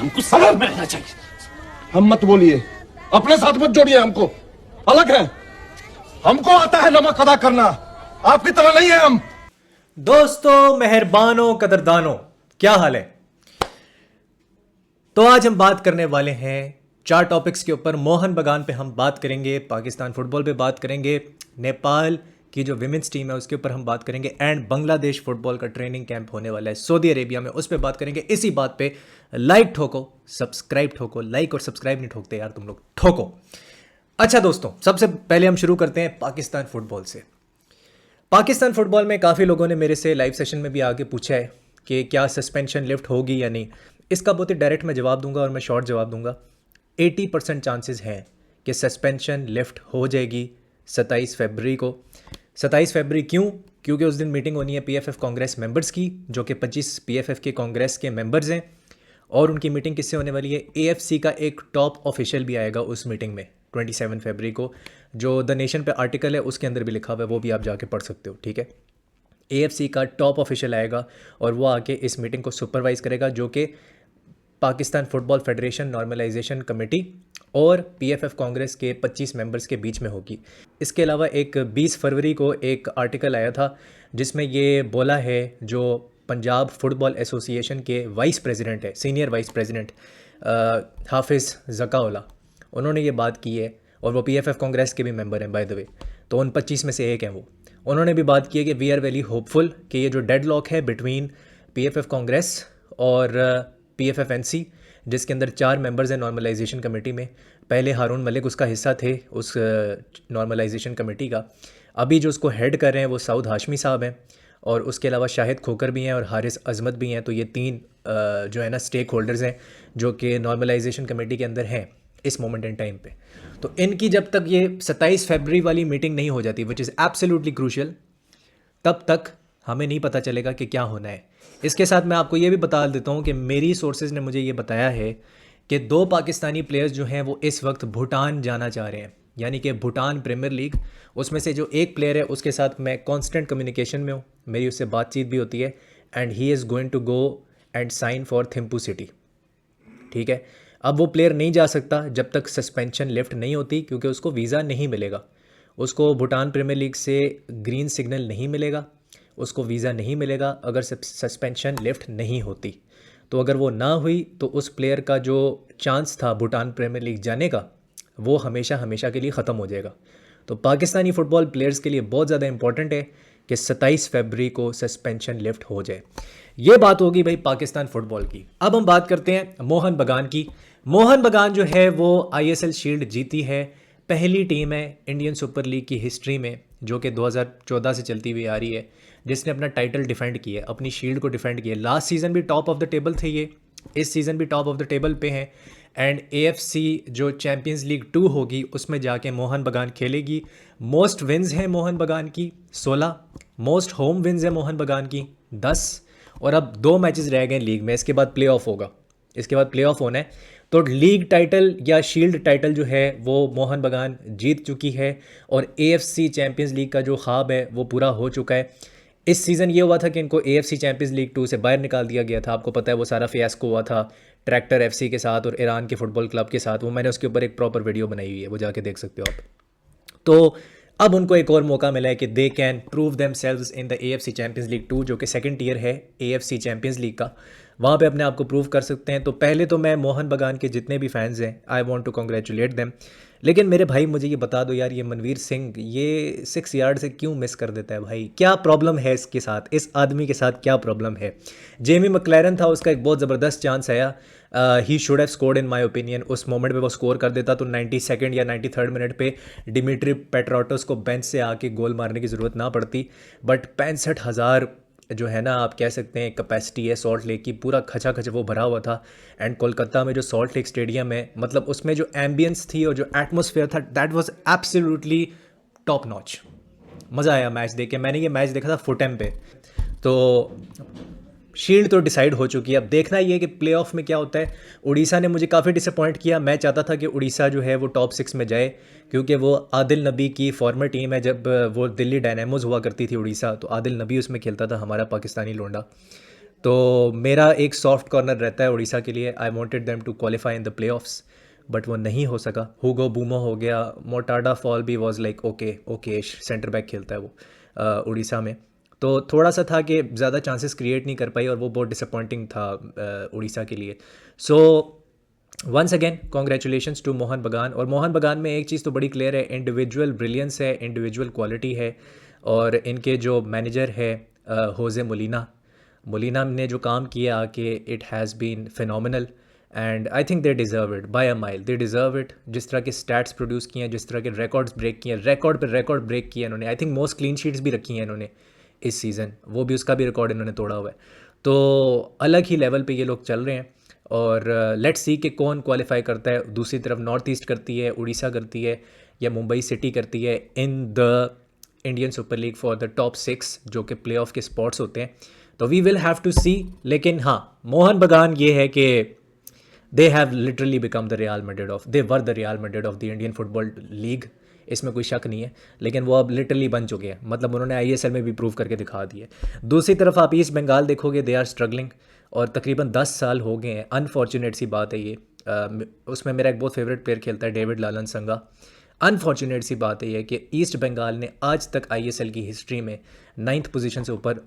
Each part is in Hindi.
हमको समझ में आना चाहिए। हम मत बोलिए, अपने साथ मत जोड़िए, हमको अलग है। हमको आता है नमक अदा करना, आपकी तरह नहीं है हम। दोस्तों, मेहरबानों, कदरदानों, क्या हाल है? तो आज हम बात करने वाले हैं 4 टॉपिक्स के ऊपर। मोहन बगान पे हम बात करेंगे, पाकिस्तान फुटबॉल पे बात करेंगे, नेपाल की जो विमेंस टीम है उसके ऊपर हम बात करेंगे, एंड बांग्लादेश फुटबॉल का ट्रेनिंग कैंप होने वाला है सऊदी अरेबिया में, उस पर बात करेंगे। इसी बात पे लाइक ठोको, सब्सक्राइब ठोको। लाइक और सब्सक्राइब नहीं ठोकते यार तुम लोग, ठोको। अच्छा दोस्तों, सबसे पहले हम शुरू करते हैं पाकिस्तान फुटबॉल से। पाकिस्तान फुटबॉल में काफ़ी लोगों ने मेरे से लाइव सेशन में भी आके पूछा है कि क्या सस्पेंशन लिफ्ट होगी या नहीं। इसका बहुत ही डायरेक्ट मैं जवाब दूंगा और मैं शॉर्ट जवाब दूंगा। 80% चांसेस हैं कि सस्पेंशन लिफ्ट हो जाएगी 27 फरवरी को। 27 फरवरी क्यों? क्योंकि उस दिन मीटिंग होनी है पीएफएफ कांग्रेस मेंबर्स की, जो कि 25 पीएफएफ के कांग्रेस के मेंबर्स हैं। और उनकी मीटिंग किससे होने वाली है? एएफसी का एक टॉप ऑफिशियल भी आएगा उस मीटिंग में 27 फरवरी को। जो द नेशन पे आर्टिकल है उसके अंदर भी लिखा हुआ है, वो भी आप जाके पढ़ सकते हो, ठीक है। एएफसी का टॉप ऑफिशियल आएगा और वो आके इस मीटिंग को सुपरवाइज करेगा, जो कि Pakistan football federation normalization committee और पीएफएफ कांग्रेस के 25 मेंबर्स के बीच में होगी। इसके अलावा एक 20 फरवरी को एक आर्टिकल आया था जिसमें ये बोला है, जो पंजाब फुटबॉल एसोसिएशन के वाइस प्रेसिडेंट है, सीनियर वाइस प्रेसिडेंट हाफिज़ ज़काउल्लाह, उन्होंने ये बात की है। और वो पीएफएफ कांग्रेस के भी मेंबर हैं बाय द वे, तो उन 25 में से एक हैं वो। उन्होंने भी बात की है कि वी आर वेरी होपफुल कि ये जो डेडलॉक है बिटवीन पीएफएफ कांग्रेस और पीएफएफएनसी, जिसके अंदर 4 मेंबर्स हैं नॉर्मलाइजेशन कमेटी में। पहले हारून मलिक उसका हिस्सा थे उस नॉर्मलाइजेशन कमेटी का। अभी जो उसको हेड कर रहे हैं वो सऊद हाशमी साहब हैं, और उसके अलावा शाहिद खोकर भी हैं और हारिस अजमत भी हैं। तो ये 3 जो है ना स्टेक होल्डर्स हैं जो कि नॉर्मलाइजेशन कमेटी के अंदर हैं इस मोमेंट इन टाइम पे। तो इनकी जब तक ये 27 फरवरी वाली मीटिंग नहीं हो जाती, विच इज़ एब्सोल्युटली क्रूशियल, तब तक हमें नहीं पता चलेगा कि क्या होना है। इसके साथ मैं आपको ये भी बता देता हूँ कि मेरी सोर्सेज ने मुझे ये बताया है कि 2 पाकिस्तानी प्लेयर्स जो हैं वो इस वक्त भूटान जाना चाह रहे हैं, यानी कि भूटान प्रीमियर लीग। उसमें से जो एक प्लेयर है उसके साथ मैं कांस्टेंट कम्युनिकेशन में हूँ, मेरी उससे बातचीत भी होती है, and he is going to go and sign for Thimphu city, ठीक है। अब वो प्लेयर नहीं जा सकता जब तक सस्पेंशन लिफ्ट नहीं होती, क्योंकि उसको वीज़ा नहीं मिलेगा। उसको भूटान प्रीमियर लीग से ग्रीन सिग्नल नहीं मिलेगा, उसको वीज़ा नहीं मिलेगा अगर सस्पेंशन लिफ्ट नहीं होती। तो अगर वो ना हुई तो उस प्लेयर का जो चांस था भूटान प्रीमियर लीग जाने का, वो हमेशा हमेशा के लिए ख़त्म हो जाएगा। तो पाकिस्तानी फ़ुटबॉल प्लेयर्स के लिए बहुत ज़्यादा इंपॉर्टेंट है कि 27 फरवरी को सस्पेंशन लिफ्ट हो जाए। ये बात होगी भाई पाकिस्तान फुटबॉल की। अब हम बात करते हैं मोहन बगान की। मोहन बगान जो है वो आईएसएल शील्ड जीती है, पहली टीम है इंडियन सुपर लीग की हिस्ट्री में जो कि 2014 से चलती हुई आ रही है, जिसने अपना टाइटल डिफेंड किया, अपनी शील्ड को डिफेंड किया। लास्ट सीज़न भी टॉप ऑफ द टेबल थे ये, इस सीज़न भी टॉप ऑफ द टेबल पे हैं। एंड एएफसी जो चैम्पियंस लीग 2 होगी उसमें जाके मोहन बगान खेलेगी। मोस्ट विन्स हैं मोहन बगान की 16, मोस्ट होम विन्स है मोहन बगान की 10, और अब 2 मैचेस रह गए लीग में। इसके बाद प्लेऑफ होगा, इसके बाद प्लेऑफ होना है। तो लीग टाइटल या शील्ड टाइटल जो है वो मोहन बगान जीत चुकी है, और एएफसी चैम्पियंस लीग का जो ख्वाब है वो पूरा हो चुका है। इस सीज़न ये हुआ था कि इनको एएफसी चैम्पियंस लीग 2 से बाहर निकाल दिया गया था। आपको पता है वो सारा फियास्को हुआ था ट्रैक्टर एफसी के साथ और ईरान के फुटबॉल क्लब के साथ। वो मैंने उसके ऊपर एक प्रॉपर वीडियो बनाई हुई है, वो जाके देख सकते हो आप। तो अब उनको एक और मौका मिला है कि they can prove them selves in the AFC champions league 2, जो कि सेकंड टियर है एएफसी चैम्पियंस लीग का। वहाँ पे अपने आप को प्रूव कर सकते हैं। तो पहले तो मैं मोहन बगान के जितने भी फैंस हैं, I want to congratulate them. लेकिन मेरे भाई मुझे ये बता दो यार, ये मनवीर सिंह ये 6 यार्ड से क्यों मिस कर देता है भाई? क्या प्रॉब्लम है इसके साथ, इस आदमी के साथ क्या प्रॉब्लम है? जेमी मैक्लेरन था, उसका एक बहुत ज़बरदस्त चांस आया, he should have scored in my opinion. उस मोमेंट पे वो स्कोर कर देता तो 92nd या 93rd मिनट पे डिमिट्री पेट्रोटस को बेंच से आके गोल मारने की ज़रूरत ना पड़ती। बट 65,000 जो है ना आप कह सकते हैं कैपेसिटी है सॉल्ट लेक की, पूरा खचा खच वो भरा हुआ था। एंड कोलकाता में जो सॉल्ट लेक स्टेडियम है, मतलब उसमें जो एम्बियंस थी और जो एटमॉस्फेयर था, that was absolutely top notch. मज़ा आया मैच देख के। मैंने ये मैच देखा था फुटेम पे। तो शील्ड तो डिसाइड हो चुकी है, अब देखना ये कि प्लेऑफ में क्या होता है। उड़ीसा ने मुझे काफ़ी डिसअपॉइंट किया। मैं चाहता था कि उड़ीसा जो है वो टॉप 6 में जाए, क्योंकि वो आदिल नबी की फॉर्मर टीम है। जब वो दिल्ली डायनामोज हुआ करती थी उड़ीसा, तो आदिल नबी उसमें खेलता था, हमारा पाकिस्तानी लोंडा। तो मेरा एक सॉफ्ट कॉर्नर रहता है उड़ीसा के लिए। I wanted them to qualify in the playoffs, but वो नहीं हो सका। हुगो बूमो हो गया, मोटाडा फॉल भी was like okay okay, centre back खेलता है वो उड़ीसा में। तो थोड़ा सा था कि ज़्यादा चांसेस क्रिएट नहीं कर पाई और वो बहुत डिसअपॉइंटिंग था उड़ीसा के लिए। So once again congratulations to Mohun Bagan. और मोहन बगान में एक चीज़ तो बड़ी क्लियर है, इंडिविजुअल ब्रिलियंस है, इंडिविजुअल क्वालिटी है। और इनके जो मैनेजर है होजे मोलिना, मोलिना ने जो काम किया आके, it has been phenomenal and I think they deserve it by a mile. They deserve it. जिस तरह के स्टैट्स प्रोड्यूस किए हैं, जिस तरह के रिकॉर्ड्स ब्रेक किए हैं, रिकॉर्ड पे रिकॉर्ड ब्रेक किए इन्होंने। I think most clean sheets भी रखी हैं इन्होंने इस सीज़न, वो भी उसका भी रिकॉर्ड इन्होंने तोड़ा हुआ है। तो अलग ही लेवल पे ये लोग चल रहे हैं। और लेट्स सी कि कौन क्वालिफाई करता है। दूसरी तरफ नॉर्थ ईस्ट करती है, उड़ीसा करती है, या मुंबई सिटी करती है in the Indian super league for the top 6 जो कि प्ले ऑफ के स्पॉट्स होते हैं। तो वी विल हैव टू सी। लेकिन हाँ, मोहन बगान ये है कि they have literally become the real Madrid of, they were the real Madrid of the Indian football league, इसमें कोई शक नहीं है। लेकिन वो अब लिटरली बन चुके हैं, मतलब उन्होंने आईएसएल में भी प्रूव करके दिखा दिया है। दूसरी तरफ आप ईस्ट बंगाल देखोगे, दे आर स्ट्रगलिंग और तकरीबन 10 साल हो गए हैं। अनफॉर्चुनेट सी बात है ये। उसमें मेरा एक बहुत फेवरेट प्लेयर खेलता है, डेविड लालन संगा। अनफॉर्चुनेट सी बात है ये कि ईस्ट बंगाल ने आज तक आईएसएल की हिस्ट्री में 9th पोजीशन से ऊपर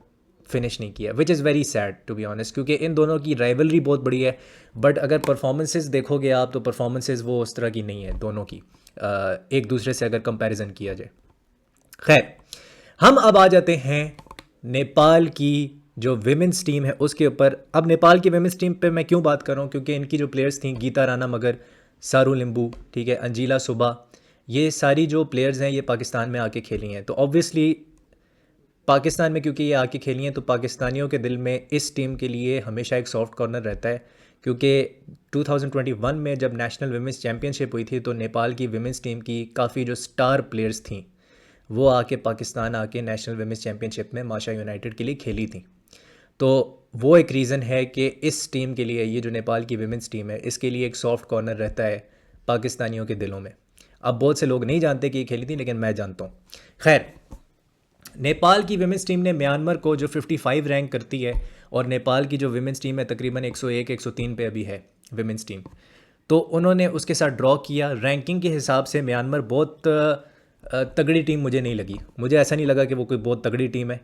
फिनिश नहीं किया, which is very sad to be honest, क्योंकि इन दोनों की राइवलरी बहुत बड़ी है। बट अगर परफॉर्मेंसेज देखोगे आप, तो परफॉर्मेंसेज वो उस तरह की नहीं है दोनों की, एक दूसरे से अगर कंपैरिजन किया जाए। खैर, हम अब आ जाते हैं नेपाल की जो विमेंस टीम है उसके ऊपर। अब नेपाल की विमेंस टीम पे मैं क्यों बात कर रहा हूँ, क्योंकि इनकी जो प्लेयर्स थी, गीता राणा मगर, सारू लिम्बू, ठीक है, अंजीला सुबा, ये सारी जो प्लेयर्स हैं ये पाकिस्तान में आके खेली हैं। तो ऑब्वियसली पाकिस्तान में क्योंकि ये आके खेली हैं, तो पाकिस्तानियों के दिल में इस टीम के लिए हमेशा एक सॉफ्ट कॉर्नर रहता है। क्योंकि 2021 में जब नेशनल विमेंस चैम्पियनशिप हुई थी, तो नेपाल की विमेंस टीम की काफ़ी जो स्टार प्लेयर्स थी वो आके पाकिस्तान आके नेशनल विमेंस चैम्पियनशिप में माशा यूनाइटेड के लिए खेली थी। तो वो एक रीज़न है कि इस टीम के लिए, ये जो नेपाल की विमेंस टीम है, इसके लिए एक सॉफ्ट कॉर्नर रहता है पाकिस्तानियों के दिलों में। अब बहुत से लोग नहीं जानते कि ये खेली थी, लेकिन मैं जानता हूँ। खैर, नेपाल की विमेंस टीम ने म्यांमार को जो 55 रैंक करती है, और नेपाल की जो विमेंस टीम है तकरीबन 101 103 पे अभी है विमेंस टीम, तो उन्होंने उसके साथ ड्रॉ किया। रैंकिंग के हिसाब से म्यांमार बहुत तगड़ी टीम मुझे नहीं लगी। मुझे ऐसा नहीं लगा कि वो कोई बहुत तगड़ी टीम है।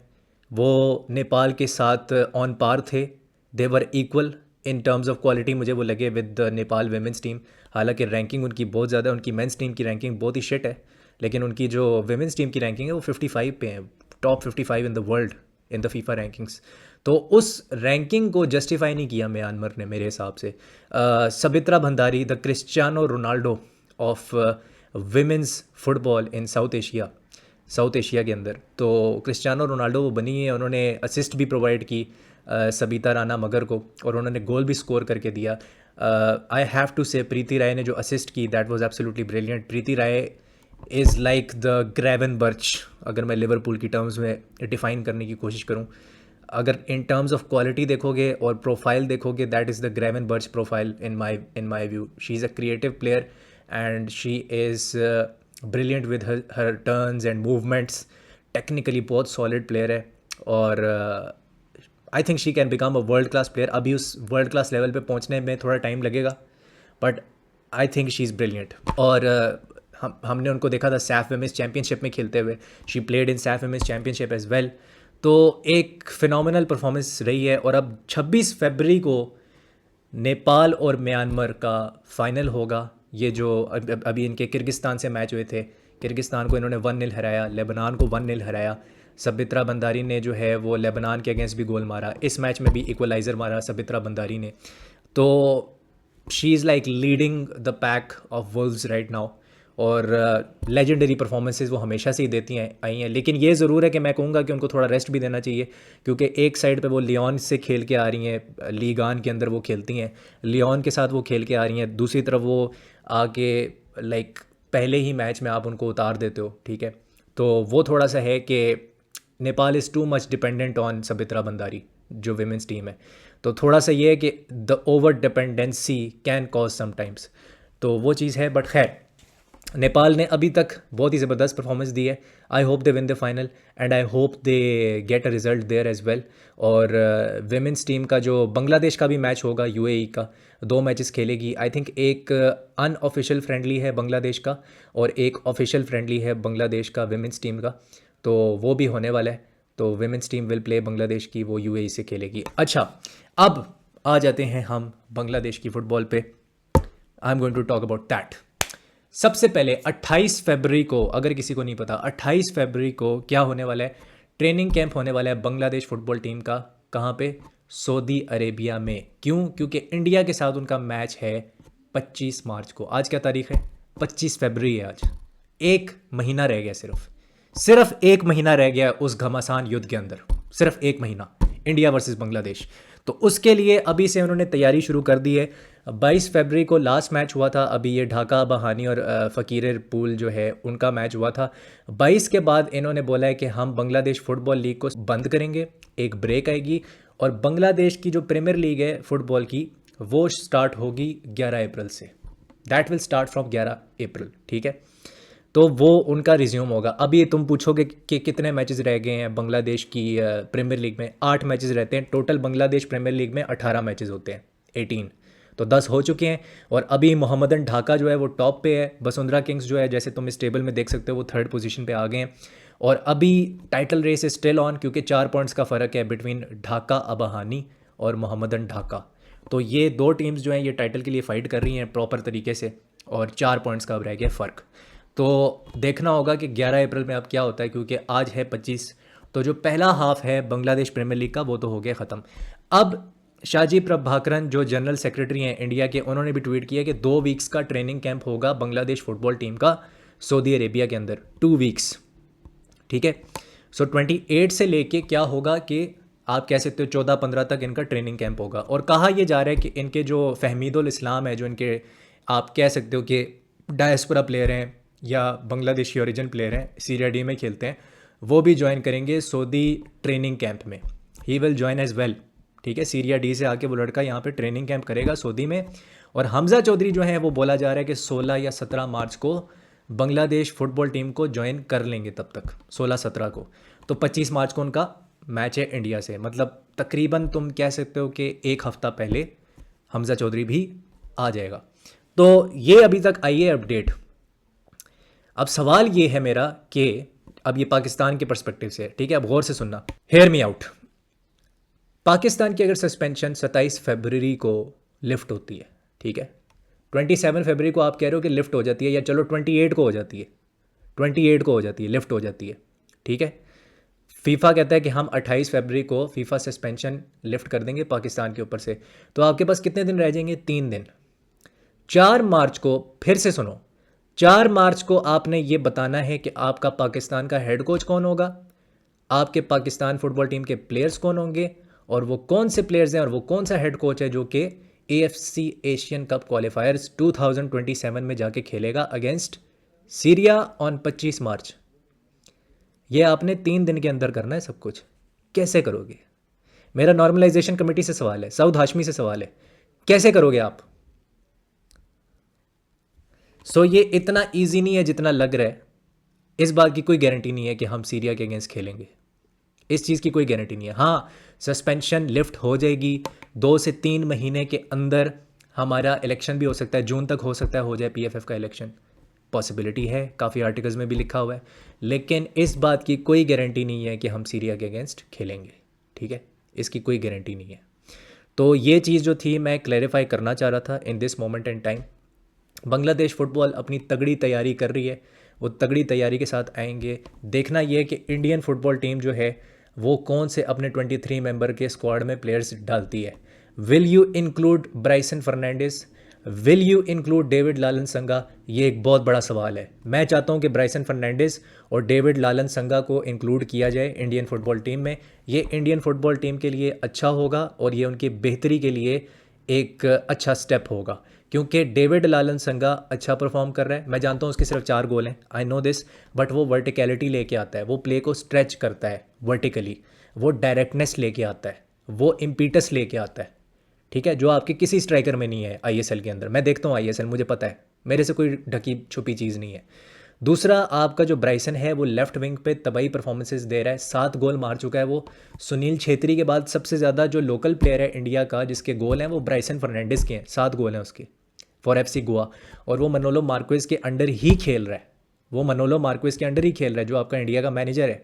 वो नेपाल के साथ ऑन पार थे, they were equal in terms of quality मुझे वो लगे विद नेपाल वेमेंस टीम। हालांकि रैंकिंग उनकी बहुत ज़्यादा, उनकी मेंस टीम की रैंकिंग बहुत ही शिट है, लेकिन उनकी जो वेमेंस टीम की रैंकिंग है वो 55 पे है, top 55 in the world in the FIFA rankings. तो उस रैंकिंग को जस्टिफाई नहीं किया म्यांमार ने मेरे हिसाब से। Sabitra Bhandari, the Cristiano Ronaldo of women's football in South Asia के अंदर, तो क्रिस्टियानो रोनाल्डो वो बनी है। उन्होंने असिस्ट भी प्रोवाइड की सबिता राणा मगर को, और उन्होंने गोल भी स्कोर करके दिया। आई हैव टू से प्रीति राय ने जो असिस्ट की, that was absolutely brilliant. Preeti Rai is like the Gravenberch, अगर मैं लिवरपूल की टर्म्स में डिफ़ाइन करने की कोशिश करूं। अगर इन टर्म्स ऑफ क्वालिटी देखोगे और प्रोफाइल देखोगे, that is the Gravenberch profile in my view. She is a creative player and she is brilliant with her turns and movements. Technically बहुत सॉलिड प्लेयर है, और I think she can become a world class player. अभी उस वर्ल्ड क्लास लेवल पे पहुंचने में थोड़ा टाइम लगेगा, but I think she is brilliant. और हमने उनको देखा था सैफ विमेंस चैम्पियनशिप में खेलते हुए। She played in SAFF women's championship as well. तो एक फिनोमिनल परफॉर्मेंस रही है। और अब 26 फरवरी को नेपाल और म्यांमार का फाइनल होगा। ये जो अभी इनके किर्गिस्तान से मैच हुए थे, किर्गिस्तान को इन्होंने 1-0 हराया, लेबनान को 1-0 हराया। सबित्रा बंदारी ने जो है वो लेबनान के अगेंस्ट भी गोल मारा, इस मैच में भी इक्वलाइज़र मारा सबित्रा बंदारी ने। तो she is like leading the pack of Wolves right now. और लेजेंडरी परफॉर्मेंसेस वो हमेशा से ही देती हैं आई हैं। लेकिन ये ज़रूर है कि मैं कहूँगा कि उनको थोड़ा रेस्ट भी देना चाहिए, क्योंकि एक साइड पे वो लियोन से खेल के आ रही हैं, लीग वन के अंदर वो खेलती हैं, लियोन के साथ वो खेल के आ रही हैं। दूसरी तरफ वो आके लाइक पहले ही मैच में आप उनको उतार देते हो, ठीक है। तो वो थोड़ा सा है कि Nepal is too much dependent on Sabitra Bandari जो विमेंस टीम है। तो थोड़ा सा ये है कि the over dependency can cause sometimes, तो वो चीज़ है। बट खैर, नेपाल ने अभी तक बहुत ही ज़बरदस्त परफॉर्मेंस दी है. I hope they win the final and I hope they get a result there as well. और विमेंस टीम का जो बांग्लादेश का भी मैच होगा, यूएई का 2 मैचेस खेलेगी. आई थिंक एक अनऑफिशियल फ्रेंडली है बांग्लादेश का और एक ऑफिशियल फ्रेंडली है बांग्लादेश का विमेंस टीम का, तो वो भी होने वाला है. तो women's team will play Bangladesh की, वो यूएई से खेलेगी. अच्छा, अब आ जाते हैं हम बांग्लादेश की फ़ुटबॉल पे. I am going to talk about that. सबसे पहले 28 फरवरी को, अगर किसी को नहीं पता, 28 फरवरी को क्या होने वाला है, ट्रेनिंग कैंप होने वाला है बांग्लादेश फुटबॉल टीम का. कहाँ पे? सऊदी अरेबिया में. क्यों? क्योंकि इंडिया के साथ उनका मैच है 25 मार्च को. आज क्या तारीख है? 25 फरवरी है आज. एक महीना रह गया, सिर्फ एक महीना रह गया उस घमासान युद्ध के अंदर. सिर्फ एक महीना, इंडिया वर्सेस बांग्लादेश. तो उसके लिए अभी से उन्होंने तैयारी शुरू कर दी है. 22 फरवरी को लास्ट मैच हुआ था. अभी ये ढाका बहानी और फ़कीर पूल जो है उनका मैच हुआ था. 22 के बाद इन्होंने बोला है कि हम बांग्लादेश फ़ुटबॉल लीग को बंद करेंगे, एक ब्रेक आएगी और बांग्लादेश की जो प्रीमियर लीग है फ़ुटबॉल की, वो स्टार्ट होगी 11 अप्रैल से. दैट विल स्टार्ट फ्रॉम 11 अप्रैल. ठीक है, तो वो उनका रिज्यूम होगा. अभी तुम पूछोगे कि कितने मैचेस रह गए हैं बांग्लादेश की प्रीमियर लीग में. 8 मैचेस रहते हैं टोटल. बांग्लादेश प्रीमियर लीग में 18 मैचेस होते हैं, 18, तो 10 हो चुके हैं. और अभी मोहम्मदन ढाका जो है वो टॉप पे है. वसुंधरा किंग्स जो है, जैसे तुम इस टेबल में देख सकते हो, वो 3rd पोजीशन पे आ गए हैं. और अभी title race is still on, क्योंकि 4 पॉइंट्स का फ़र्क है बिटवीन ढाका अबहानी और मोहम्मदन ढाका. तो ये 2 टीम्स जो हैं ये टाइटल के लिए फ़ाइट कर रही हैं प्रॉपर तरीके से, और 4 पॉइंट्स का अब रह गया फ़र्क. तो देखना होगा कि 11 अप्रैल में अब क्या होता है, क्योंकि आज है 25. तो जो पहला हाफ है बांग्लादेश प्रीमियर लीग का वो तो हो गया ख़त्म. अब शाजी प्रभाकरन जो जनरल सेक्रेटरी हैं इंडिया के, उन्होंने भी ट्वीट किया कि 2 वीक्स का ट्रेनिंग कैंप होगा बांग्लादेश फुटबॉल टीम का सऊदी अरेबिया के अंदर. 2 वीक्स. ठीक है. सो 28 से लेके क्या होगा कि आप कह सकते हो 14-15 तक इनका ट्रेनिंग कैंप होगा. और कहा यह जा रहा है कि इनके जो फहमीदुल इस्लाम है, जो इनके आप कह सकते हो कि डायस्पोरा प्लेयर हैं या बांग्लादेशी ओरिजिन प्लेयर हैं, सीरिया डी में खेलते हैं, वो भी ज्वाइन करेंगे सऊदी ट्रेनिंग कैंप में. He will join as well. ठीक है, सीरिया डी से आके वो लड़का यहाँ पे ट्रेनिंग कैंप करेगा सऊदी में. और हमज़ा चौधरी जो है वो बोला जा रहा है कि 16 या 17 मार्च को बांग्लादेश फुटबॉल टीम को ज्वाइन कर लेंगे. तब तक 16-17 को, तो 25 मार्च को उनका मैच है इंडिया से. मतलब तकरीबन तुम कह सकते हो कि एक हफ़्ता पहले हमज़ा चौधरी भी आ जाएगा. तो ये अभी तक आई है अपडेट. अब सवाल ये है मेरा कि अब ये पाकिस्तान के पर्सपेक्टिव से, ठीक है, अब गौर से सुनना, हेयर मी आउट. पाकिस्तान की अगर सस्पेंशन 27 फरवरी को लिफ्ट होती है, ठीक है, 27 फरवरी को आप कह रहे हो कि लिफ्ट हो जाती है, या चलो 28 को हो जाती है, 28 को हो जाती है, लिफ्ट हो जाती है. ठीक है, फीफा कहता है कि हम 28 फरवरी को फीफा सस्पेंशन लिफ्ट कर देंगे पाकिस्तान के ऊपर से. तो आपके पास कितने दिन रह जाएंगे? 3 दिन. 4 मार्च को, फिर से सुनो, 4 मार्च को आपने ये बताना है कि आपका पाकिस्तान का हेड कोच कौन होगा, आपके पाकिस्तान फुटबॉल टीम के प्लेयर्स कौन होंगे, और वो कौन से प्लेयर्स हैं और वो कौन सा हेड कोच है जो कि AFC एशियन कप क्वालिफायर्स 2027 में जाके खेलेगा अगेंस्ट सीरिया ऑन 25 मार्च. ये आपने 3 दिन के अंदर करना है सब कुछ. कैसे करोगे? मेरा नॉर्मलाइजेशन कमेटी से सवाल है, सऊद हाशमी से सवाल है, कैसे करोगे आप? सो ये इतना ईजी नहीं है जितना लग रहा है. इस बात की कोई गारंटी नहीं है कि हम सीरिया के अगेंस्ट खेलेंगे. इस चीज़ की कोई गारंटी नहीं है. हाँ, सस्पेंशन लिफ्ट हो जाएगी 2 से 3 महीने के अंदर. हमारा इलेक्शन भी हो सकता है, जून तक हो सकता है हो जाए PFF का इलेक्शन. पॉसिबिलिटी है, काफ़ी आर्टिकल्स में भी लिखा हुआ है. लेकिन इस बात की कोई गारंटी नहीं है कि हम सीरिया के अगेंस्ट खेलेंगे. ठीक है, इसकी कोई गारंटी नहीं है. तो ये चीज़ जो थी मैं क्लैरिफाई करना चाह रहा था in this moment and time. Bangladesh football अपनी तगड़ी तैयारी कर रही है, वो तगड़ी तैयारी के साथ आएंगे. देखना ये है कि इंडियन फुटबॉल टीम जो है वो कौन से अपने 23 मेंबर के स्क्वाड में प्लेयर्स डालती है. Will you include Bryson Fernandes, will you include David Lalhlansanga? ये एक बहुत बड़ा सवाल है. मैं चाहता हूँ कि ब्राइसन फर्नांडिस और डेविड लालन संगा को इंक्लूड किया जाए इंडियन फुटबॉल टीम में. ये इंडियन फुटबॉल टीम के लिए अच्छा होगा और ये उनकी बेहतरी के लिए एक अच्छा स्टेप होगा, क्योंकि डेविड लालन संगा अच्छा परफॉर्म कर रहा है. मैं जानता हूँ उसके सिर्फ 4 गोल हैं, आई नो दिस, बट वो वर्टिकलिटी लेके आता है, वो प्ले को स्ट्रेच करता है वर्टिकली, वो डायरेक्टनेस लेके आता है, वो इम्पीटस लेके आता है. ठीक है, जो आपके किसी स्ट्राइकर में नहीं है आईएसएल के अंदर। मैं देखता हूँ आईएसएल, मुझे पता है, मेरे से कोई ढकी छुपी चीज़ नहीं है। दूसरा, आपका जो ब्राइसन है वो लेफ्ट विंग पे तबाही परफॉर्मेंसेस दे रहा है, 7 गोल मार चुका है वो। सुनील छेत्री के बाद सबसे ज़्यादा जो लोकल प्लेयर है इंडिया का जिसके गोल हैं वो ब्राइसन फर्नांडिस के हैं, 7 गोल हैं उसके फॉर एफसी गोवा। और वो मनोलो मार्क्वेज के अंडर ही खेल रहा है, वो मनोलो मार्क्वेज के अंडर ही खेल रहा है जो आपका इंडिया का मैनेजर है।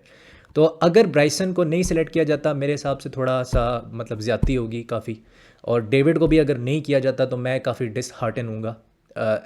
तो अगर ब्राइसन को नहीं सिलेक्ट किया जाता, मेरे हिसाब से थोड़ा सा मतलब ज़्यादती होगी काफ़ी। और डेविड को भी अगर नहीं किया जाता तो मैं काफ़ी डिसहार्टन हूँगा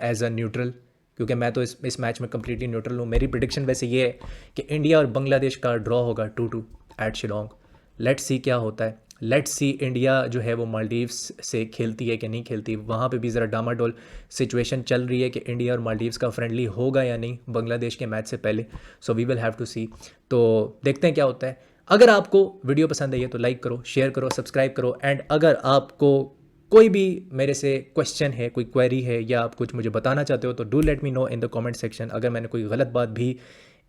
एज अ न्यूट्रल, क्योंकि मैं तो इस मैच में कम्प्लीटली न्यूट्रल हूँ। मेरी प्रिडिक्शन वैसे ये है कि इंडिया और बांग्लादेश का ड्रॉ होगा 2-2 एट शिलोंग। लेट्स सी क्या होता है, लेट्स सी इंडिया जो है वो मालदीव्स से खेलती है कि नहीं खेलती। वहाँ पे भी ज़रा डामाडोल सिचुएशन चल रही है कि इंडिया और मालदीव्स का फ्रेंडली होगा या नहीं बांग्लादेश के मैच से पहले। So we will have to see. तो देखते हैं क्या होता है। अगर आपको वीडियो पसंद आई है तो लाइक करो, शेयर करो, सब्सक्राइब करो। एंड अगर आपको कोई भी मेरे से क्वेश्चन है, कोई क्वेरी है या आप कुछ मुझे बताना चाहते हो तो do let me no in the comment section. अगर मैंने कोई गलत बात भी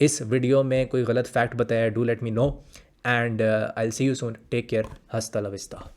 इस वीडियो में कोई गलत फैक्ट बताया, do let me know and I will see you soon. Take care, hasta la vista.